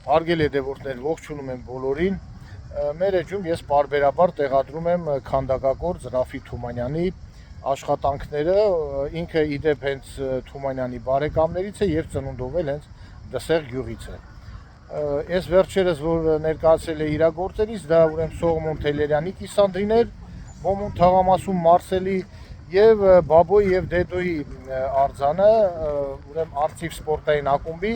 Հարգելի հետևորդներ, ողջունում եմ բոլորին։ Մեր էջում ես պարբերաբար տեղադրում եմ քանդակագործ Ռաֆի Թումանյանի աշխատանքները, ինքը իդեպ հենց Թումանյանի բարեկամներից է եւ ծնունդովել հենց Դսեղ գյուղից է։ Ես վերջերս որ ներկայացել է իր գործերից, դա ուրեմն Սողոմոն Թելերյանի կիսանդրին էր, Մոմոն թաղամասում Մարսելի եւ Բաբոյի եւ Դեդոյի արձանը, ուրեմն արծիվ սպորտային ակումբի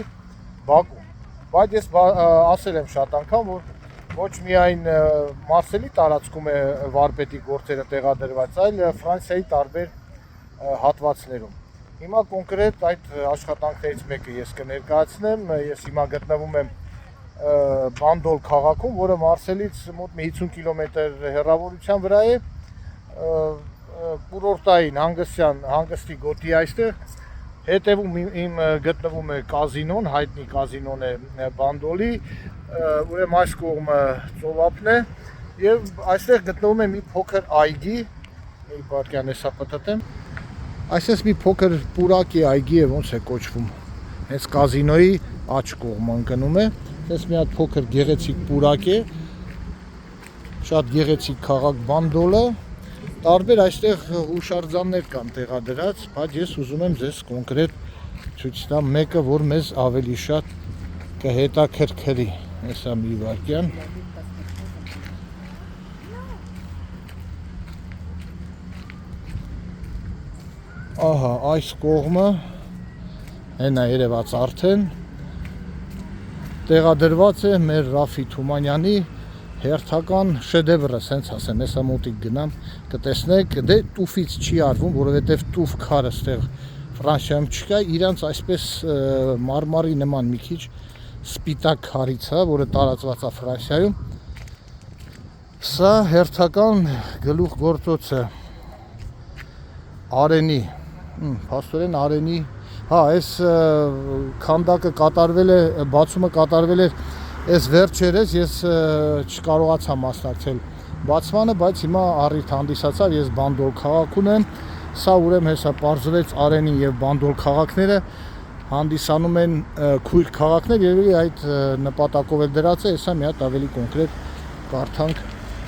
Բաքու։ Բայց ես ասել եմ շատ անգամ, որ ոչ միայն Մարսելի տարածքում է վարպետի գործերը տեղադրված, այլ Ֆրանսիայի տարբեր հատվածներում։ Հիմա կոնկրետ այդ աշխատանքներից մեկը ես կներկայացնեմ, ես հիմա գտնվում եմ Բանդոլ քաղաքում, որը Մարսելից մոտ 50 կիլոմետր հեռավորության վրա է, կուրորտային հանգստի գոտի այստեղ, հետևում իմ գտնվում է կազինոն, հայտնի կազինոն է Բանդոլի, ուրեմն այս կողմը ծովափն է եւ այստեղ գտնվում է մի փոքր այգի, մի բարկյան էսա պատտեմ, այսպես մի փոքր պուրակի այգի է, ոնց է կոչվում, հենց կազինոյի աջ կողման գնում է, այս մի հատ փոքր գեղեցիկ պուրակ է, շատ գեղեցիկ քաղաք Բանդոլը, տարբեր այստեղ հուշարձաններ կան տեղադրած, բայց ես ուզում եմ ձեզ կոնկրետ ցույց տամ մեկը, որ մեզ ավելի շատ կհետաքրքրի, հեսա մի վարկյան։ Ահա, այս կողմը հենա երևաց արդեն տեղադրված է մեր Ռաֆի Թումանյանի հերթական շեդևրը, սենց ասեմ, հեսա մոտիկ գնամ, կտեսնեք, դե տուֆից չի արվում, որովհետև տուֆ քարը ստեղ Ֆրանսիայում չկա, իրանց այսպես մարմարի նման մի քիչ սպիտակ քարից է, որը տարածված է Ֆրանսիայում։ Սա հերթական գլուխ գործոցը Արենի, փաստորեն Արենի, հա, այս քանդակը կատարվել է, բացումը կատարվել է Ես վերջերս ես չկարողացա մասնակցել բացմանը, բայց հիմա առիթ հանդիսացավ, ես Բանդոլ քաղաքում եմ, սա ուրեմն հեսա պարզվեց Արենի եւ Բանդոլ քաղաքները հանդիսանում են քույր քաղաքներ եւ այդ նպատակով էլ դրած է, հեսա մի հատ ավելի կոնկրետ կարդանք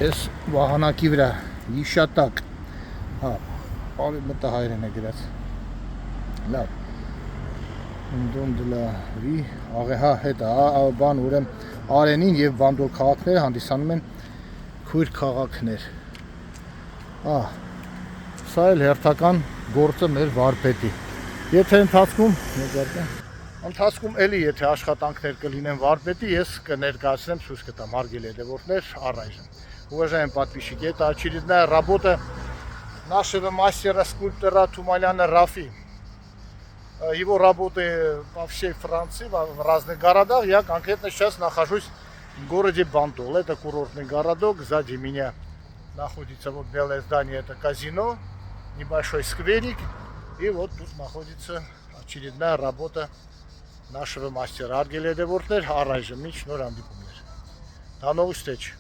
այս վահանակի վրա, Իշատակ, հա, բարի մտահայերեն է գրած, լավ, Դոնդլավի աղեհա հետ բան ուրեմն Արենին եւ Բանդոլ քաղաքները հանդիսանում են քույր քաղաքներ։ Սա էլ հերթական գործը մեր վարպետի։ Եթե ընթացքում էլի եթե աշխատանքներ կլինեն варպետի, ես կներկայացնեմ ցույց կտամ հարգելի հետևորդներ առայժմ։ Уважаемые подписчики, это очередная работа нашего мастера скульптора Туманяна Рафи. Его работы по всей Франции, в разных городах. Я конкретно сейчас нахожусь в городе Бандол. Это курортный городок. Сзади меня находится вот белое здание, это казино, небольшой скверик. И вот тут находится очередная работа нашего мастера. Արգելի հետևորդներ, առայժմ ինչ նոր հանդիպումներ։ До новых встреч!